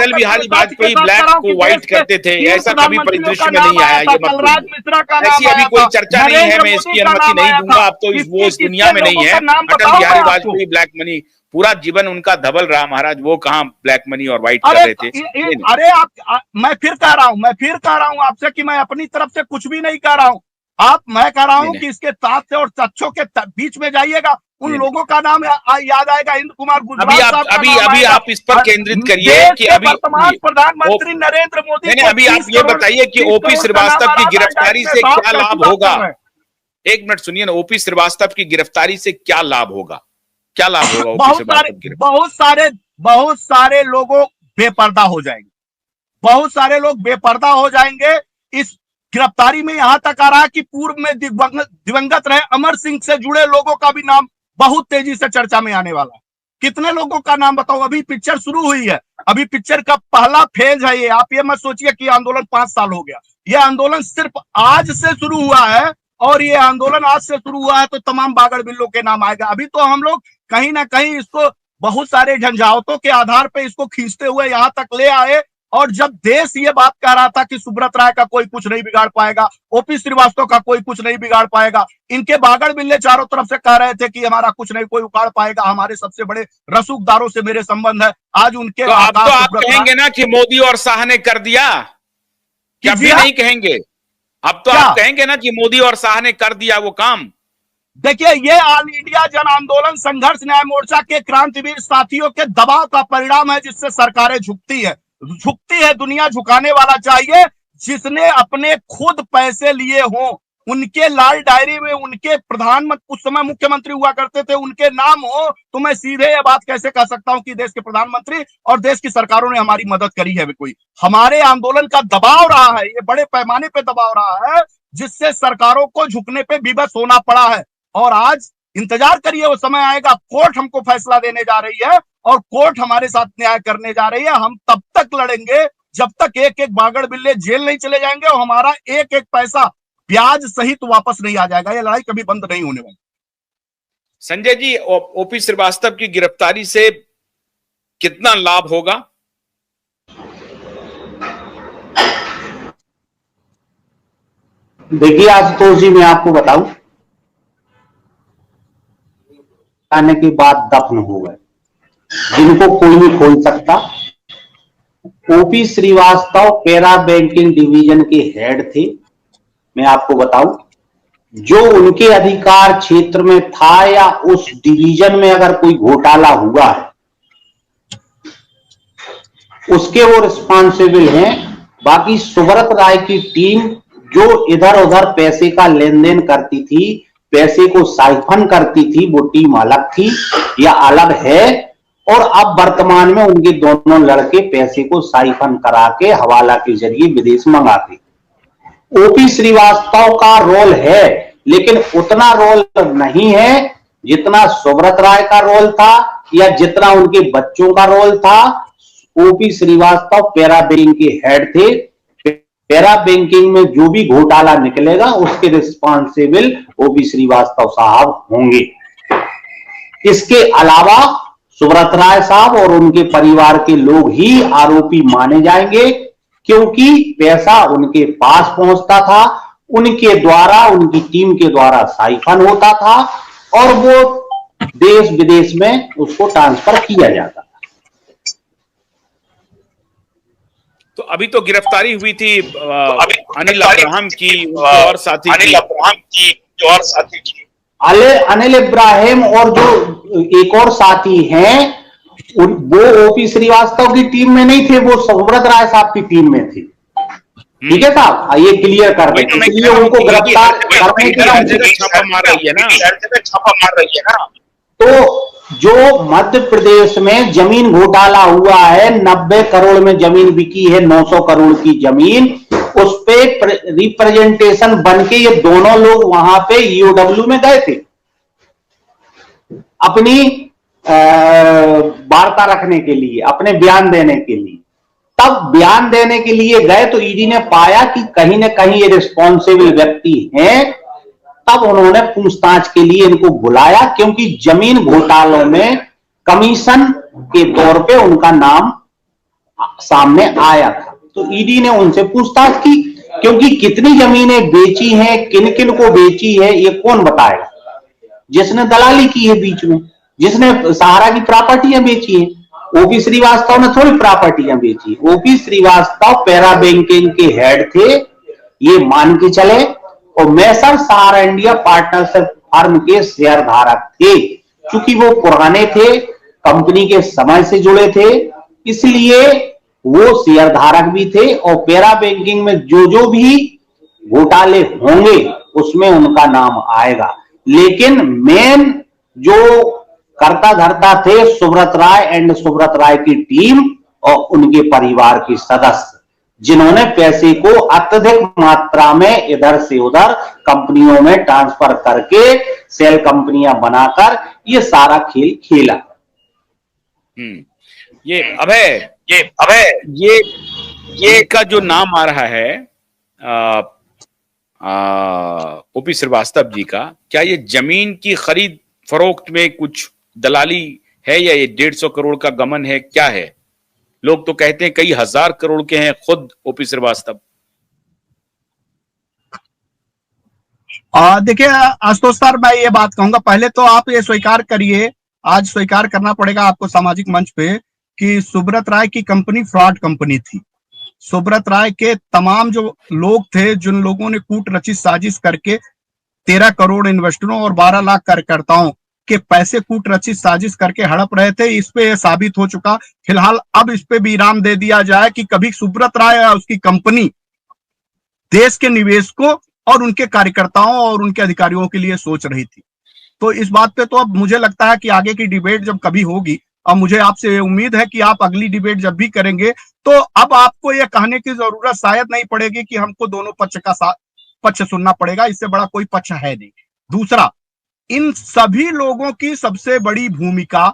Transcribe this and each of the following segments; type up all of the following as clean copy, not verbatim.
Atal Bihari Vajpayee black को white करते थे, ऐसा कभी परिदृश्य में नहीं आया। ये कलराज मिश्रा का नाम ऐसी अभी कोई चर्चा नहीं है, मैं इसकी अनुमति नहीं दूंगा। अब तो वो इस दुनिया में नहीं है। अटल बिहारी वाजपेयी ब्लैक मनी पूरा जीवन उनका धबल रहा महाराज, वो कहाँ ब्लैक मनी और व्हाइट कर रहे थे। अरे आप, मैं फिर कह रहा हूं आपसे कि मैं अपनी तरफ से कुछ भी नहीं कह रहा हूं। मैं कह रहा हूं कि इसके साथ से और तथ्यों के बीच में जाइएगा, उन लोगों का नाम याद आएगा। इंद्र कुमार गुजराल अभी आप इस पर केंद्रित करिए कि अभी वर्तमान प्रधानमंत्री नरेंद्र मोदी, अभी आप ये बताइए कि ओपी श्रीवास्तव की गिरफ्तारी से क्या लाभ होगा। एक मिनट सुनिए ना, ओपी श्रीवास्तव की गिरफ्तारी से क्या लाभ होगा, क्या लाभ होगा? बहुत सारे लोगों बेपर्दा हो जाएंगे, बहुत सारे लोग बेपर्दा हो जाएंगे। इस गिरफ्तारी में यहां तक आ रहा है कि पूर्व में दिवंगत रहे अमर सिंह से जुड़े लोगों का भी नाम बहुत तेजी से चर्चा में आने वाला है। कितने लोगों का नाम बताओ? अभी पिक्चर शुरू हुई है, अभी पिक्चर का पहला फेज है ये। आप ये मत सोचिए कि आंदोलन 5 साल हो गया। ये आंदोलन सिर्फ आज से शुरू हुआ है, और ये आंदोलन आज से शुरू हुआ है तो तमाम बागड़ बिल्लों के नाम आएगा। अभी तो हम लोग कहीं ना कहीं इसको बहुत सारे झंझावतों के आधार पर इसको खींचते हुए यहां तक ले आए, और जब देश ये बात कह रहा था कि सुब्रत राय का कोई कुछ नहीं बिगाड़ पाएगा, ओपी श्रीवास्तव का कोई कुछ नहीं बिगाड़ पाएगा, इनके बागड़ बिल्ले चारों तरफ से कह रहे थे कि हमारा कुछ नहीं कोई उखाड़ पाएगा, हमारे सबसे बड़े रसूखदारों से मेरे संबंध है। आज उनके तो आप कहेंगे ना कि मोदी और शाह ने कर दिया, क्या भी नहीं कहेंगे? अब तो आप कहेंगे ना कि मोदी और शाह ने कर दिया वो काम। देखिए, ये ऑल इंडिया जन आंदोलन संघर्ष न्याय मोर्चा के क्रांतिवीर साथियों के दबाव का परिणाम है, जिससे सरकारें झुकती है। दुनिया झुकाने वाला चाहिए जिसने अपने खुद पैसे लिए हों, उनके लाल डायरी में उनके प्रधानमंत्री, उस समय मुख्यमंत्री हुआ करते थे, उनके नाम हो, तो मैं सीधे ये बात कैसे कह सकता हूं कि देश के प्रधानमंत्री और देश की सरकारों ने हमारी मदद करी है? कोई हमारे आंदोलन का दबाव रहा है, ये बड़े पैमाने पे दबाव रहा है, जिससे सरकारों को झुकने पे विवश होना पड़ा है। और आज इंतजार करिए, वो समय आएगा, कोर्ट हमको फैसला देने जा रही है और कोर्ट हमारे साथ न्याय करने जा रही है। हम तब तक लड़ेंगे जब तक एक एक बागड़ बिल्ले जेल नहीं चले जाएंगे और हमारा एक एक पैसा ब्याज सहित वापस नहीं आ जाएगा। ये लड़ाई कभी बंद नहीं होने वाली। संजय जी, ओपी श्रीवास्तव की गिरफ्तारी से कितना लाभ होगा? देखिए, आज तो जी मैं आपको बताऊं, आने के बाद दफन हो गए, जिनको कोई नहीं खोल सकता। OP Srivastava para banking division के हेड थे। मैं आपको बताऊं, जो उनके अधिकार क्षेत्र में था या उस डिवीजन में अगर कोई घोटाला हुआ है, उसके वो रिस्पॉन्सिबल हैं। बाकी सुब्रत राय की टीम जो इधर उधर पैसे का लेन देन करती थी, पैसे को साइफन करती थी, वो टीम अलग थी या अलग है। और अब वर्तमान में उनके दोनों लड़के पैसे को साइफन करा के हवाला के जरिए विदेश मंगाते। ओपी श्रीवास्तव का रोल है, लेकिन उतना रोल नहीं है जितना सुब्रत राय का रोल था या जितना उनके बच्चों का रोल था। ओपी श्रीवास्तव पैरा बैंकिंग के हेड थे। पैरा बैंकिंग में जो भी घोटाला निकलेगा उसके रिस्पॉन्सिबल ओपी श्रीवास्तव साहब होंगे। इसके अलावा सुब्रत राय साहब और उनके परिवार के लोग ही आरोपी माने जाएंगे, क्योंकि पैसा उनके पास पहुंचता था, उनके द्वारा, उनकी टीम के द्वारा साइफन होता था और वो देश विदेश में उसको ट्रांसफर किया जाता था। तो अभी तो गिरफ्तारी हुई थी अनिल अब्राहम की और साथी की। अनिल इब्राहिम और जो एक और साथी हैं, वो ओपी श्रीवास्तव की टीम में नहीं थे, वो सुब्रत राय साहब की टीम में थे। ठीक है साहब, ये क्लियर कर दें। इसलिए उनको गिरफ्तार करने के छापा मार रही है ना। तो जो मध्य प्रदेश में जमीन घोटाला हुआ है, 90 करोड़ में जमीन बिकी है, 900 करोड़ की जमीन, उस पे रिप्रेजेंटेशन बन के ये दोनों लोग वहां पे ईओडब्ल्यू में गए थे अपनी वार्ता रखने के लिए, अपने बयान देने के लिए। तब बयान देने के लिए गए तो ईडी ने पाया कि कहीं ना कहीं ये रिस्पॉन्सिबल व्यक्ति हैं। तब उन्होंने पूछताछ के लिए इनको बुलाया, क्योंकि जमीन घोटालों में कमीशन के तौर पे उनका नाम सामने आया था। तो ईडी ने उनसे पूछताछ की, क्योंकि कितनी जमीनें बेची हैं, किन किन को बेची है, ये कौन बताएगा? जिसने दलाली की है बीच में, जिसने सहारा की प्रॉपर्टियां बेची है, ओपी श्रीवास्तव ने थोड़ी प्रॉपर्टियां बेची। ओपी श्रीवास्तव पैरा बैंकिंग के हेड थे, ये मान के चले, और मैसर सहारा इंडिया पार्टनरशिप फर्म के शेयर धारक थे। क्योंकि वो पुराने थे, कंपनी के समय से जुड़े थे, इसलिए वो शेयर धारक भी थे, और पैरा बैंकिंग में जो भी घोटाले होंगे उसमें उनका नाम आएगा। लेकिन मेन जो करता धरता थे सुब्रत राय एंड सुब्रत राय की टीम और उनके परिवार के सदस्य, जिन्होंने पैसे को अत्यधिक मात्रा में इधर से उधर कंपनियों में ट्रांसफर करके सेल कंपनियां बनाकर ये सारा खेल खेला। ये का जो नाम आ रहा है ओपी श्रीवास्तव जी का, क्या ये जमीन की खरीद फरोख्त में कुछ दलाली है या ये 150 करोड़ का गमन है, क्या है? लोग तो कहते हैं कई हजार करोड़ के हैं खुद ओपी श्रीवास्तव। देखिए आशुतोष सर, मैं ये बात कहूंगा, पहले तो आप ये स्वीकार करिए, आज स्वीकार करना पड़ेगा आपको सामाजिक मंच पे, कि सुब्रत राय की कंपनी फ्रॉड कंपनी थी। सुब्रत राय के तमाम जो लोग थे, जिन लोगों ने कूट रचित साजिश करके 13 करोड़ इन्वेस्टरों और 12 लाख कार्यकर्ताओं के पैसे कूट रचित साजिश करके हड़प रहे थे, इस पे साबित हो चुका। फिलहाल अब इस पे भी इनाम दे दिया जाए कि कभी सुब्रत राय या उसकी कंपनी देश के निवेशकों और उनके कार्यकर्ताओं और उनके अधिकारियों के लिए सोच रही थी। तो इस बात पे तो अब मुझे लगता है कि आगे की डिबेट जब कभी होगी, और मुझे आपसे उम्मीद है कि आप अगली डिबेट जब भी करेंगे, तो अब आपको यह कहने की जरूरत शायद नहीं पड़ेगी कि हमको दोनों पक्ष सुनना पड़ेगा, इससे बड़ा कोई पक्ष है नहीं। दूसरा, इन सभी लोगों की सबसे बड़ी भूमिका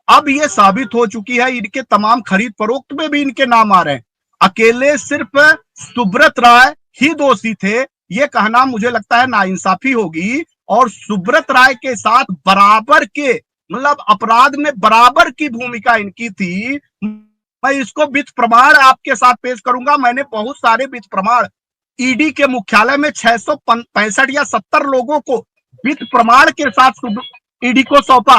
अब यह साबित हो चुकी है, इनके तमाम खरीद फरोख्त में भी इनके नाम आ रहे हैं। अकेले सिर्फ सुब्रत राय ही दोषी थे, यह कहना मुझे लगता है नाइंसाफी होगी। और सुब्रत राय के साथ बराबर के, मतलब अपराध में बराबर की भूमिका इनकी थी। मैं इसको वित्त प्रमाण आपके साथ पेश करूंगा। मैंने बहुत सारे वित्त प्रमाण ईडी के मुख्यालय में 665 या 70 लोगों को वित्त प्रमाण के साथ ईडी को सौंपा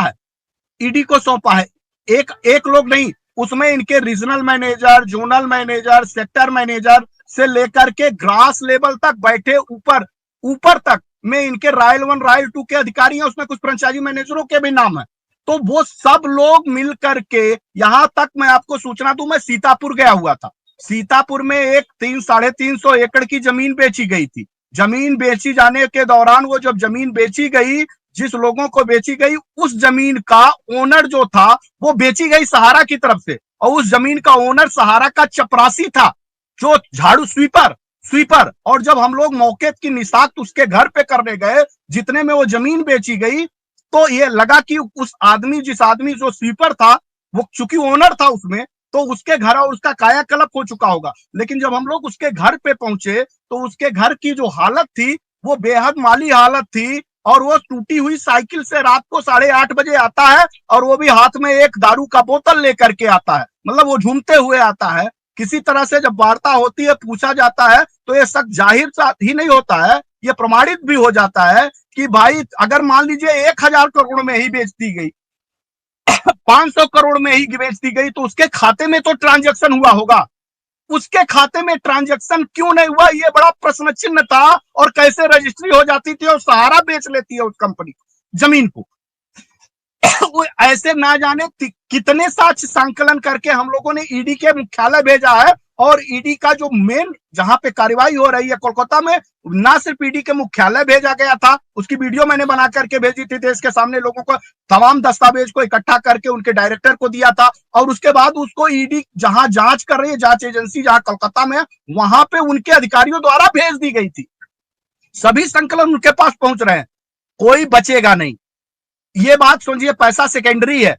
है। एक लोग नहीं, उसमें इनके regional manager, zonal manager, sector manager से लेकर के ग्रास लेवल तक बैठे ऊपर तक में इनके रायल 1 रायल 2 के अधिकारी हैं, उसमें कुछ फ्रेंचाइजी मैनेजरों के भी नाम है। तो वो सब लोग मिल करके, यहां तक मैं आपको सूचना दूं, मैं सीतापुर गया हुआ था। सीतापुर में एक 300-350 एकड़ की जमीन बेची गई थी। जमीन बेची जाने के दौरान वो जब जमीन बेची गई, जिस लोगों को बेची गई, उस जमीन का ओनर जो था वो बेची गई सहारा की तरफ से, और उस जमीन का ओनर सहारा का चपरासी था, जो झाड़ू स्वीपर। और जब हम लोग मौके की निशात उसके घर पे करने गए, जितने में वो जमीन बेची गई, तो ये लगा कि जिस आदमी जो स्वीपर था, वो चूंकि ओनर था उसमें, तो उसके घर और उसका कायाकल्प हो चुका होगा। लेकिन जब हम लोग उसके घर पे पहुंचे तो उसके घर की जो हालत थी वो बेहद माली हालत थी, और वो टूटी हुई साइकिल से रात को 8:30 बजे आता है, और वो भी हाथ में एक दारू का बोतल लेकर के आता है, मतलब वो झूमते हुए आता है। किसी तरह से जब वार्ता होती है, पूछा जाता है, तो ये शक जाहिर ही नहीं होता है, ये प्रमाणित भी हो जाता है कि भाई अगर मान लीजिए 1000 करोड़ में ही बेच दी गई, 500 करोड़ में ही बेच दी गई, तो उसके खाते में तो ट्रांजैक्शन हुआ होगा। उसके खाते में ट्रांजैक्शन क्यों नहीं हुआ, ये बड़ा प्रश्न चिन्ह था। और कैसे रजिस्ट्री हो जाती थी और सहारा बेच लेती है उस कंपनी जमीन को। वो ऐसे ना जाने कितने साक्ष्य संकलन करके हम लोगों ने ईडी के मुख्यालय भेजा है, और ईडी का जो मेन जहां पे कार्रवाई हो रही है कोलकाता में, ना सिर्फ ईडी के मुख्यालय भेजा गया था, उसकी वीडियो मैंने बना करके भेजी थी देश के सामने लोगों को, तमाम दस्तावेज को इकट्ठा करके उनके डायरेक्टर को दिया था, और उसके बाद उसको ईडी जहां जांच कर रही है, जांच एजेंसी जहां कोलकाता में, वहां पे उनके अधिकारियों द्वारा भेज दी गई थी। सभी संकलन उनके पास पहुंच रहे हैं, कोई बचेगा नहीं। ये बात समझिए, पैसा सेकेंडरी है।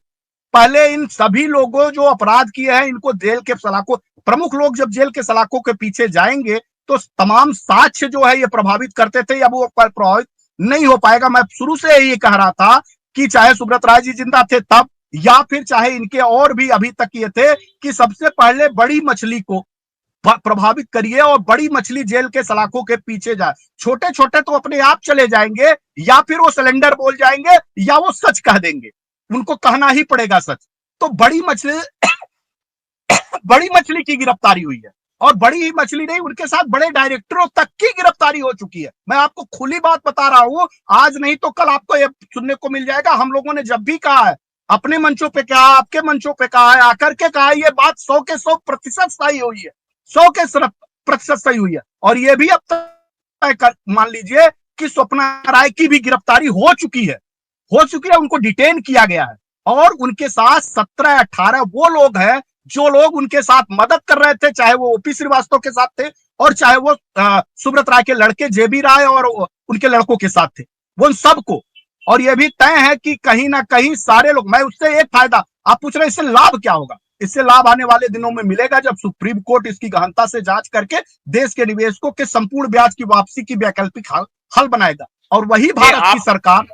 पहले इन सभी लोगों जो अपराध किए हैं, इनको जेल के सलाखों, प्रमुख लोग जब जेल के सलाखों के पीछे जाएंगे तो तमाम साक्ष्य जो है ये प्रभावित करते थे, अब वो प्रभावित नहीं हो पाएगा। मैं शुरू से यही कह रहा था कि चाहे सुब्रत राय जी जिंदा थे तब, या फिर चाहे इनके और भी अभी तक ये थे कि सबसे पहले बड़ी मछली को प्रभावित करिए और बड़ी मछली जेल के सलाखों के पीछे जाए। छोटे छोटे तो अपने आप चले जाएंगे, या फिर वो सिलेंडर बोल जाएंगे, या वो सच कह देंगे, उनको कहना ही पड़ेगा सच। तो बड़ी मछली की गिरफ्तारी हुई है, और बड़ी ही मछली नहीं, उनके साथ बड़े डायरेक्टरों तक की गिरफ्तारी हो चुकी है। मैं आपको खुली बात बता रहा हूं, आज नहीं तो कल आपको ये सुनने को मिल जाएगा। हम लोगों ने जब भी कहा है, अपने मंचों पे कहा, आपके मंचों पे कहा है, आकर के कहा, ये बात 100 के 100% सही हुई है, 100 के 100% सही हुई है। और ये भी अब तक मान लीजिए कि स्वप्ना राय की भी गिरफ्तारी हो चुकी है, उनको डिटेन किया गया है, और उनके साथ 17-18 वो लोग हैं जो लोग उनके साथ मदद कर रहे थे, चाहे वो ओपी श्रीवास्तव के साथ थे, और चाहे वो सुब्रत राय के लड़के जेबी राय और उनके लड़कों के साथ थे, वो सबको। और ये भी तय है कि कहीं ना कहीं सारे लोग, मैं उससे एक फायदा, आप पूछ रहे हैं इससे लाभ क्या होगा, इससे लाभ आने वाले दिनों में मिलेगा जब सुप्रीम कोर्ट इसकी गहनता से जांच करके देश के निवेशकों के संपूर्ण ब्याज की वापसी की वैकल्पिक हल बनाएगा, और वही भारत की सरकार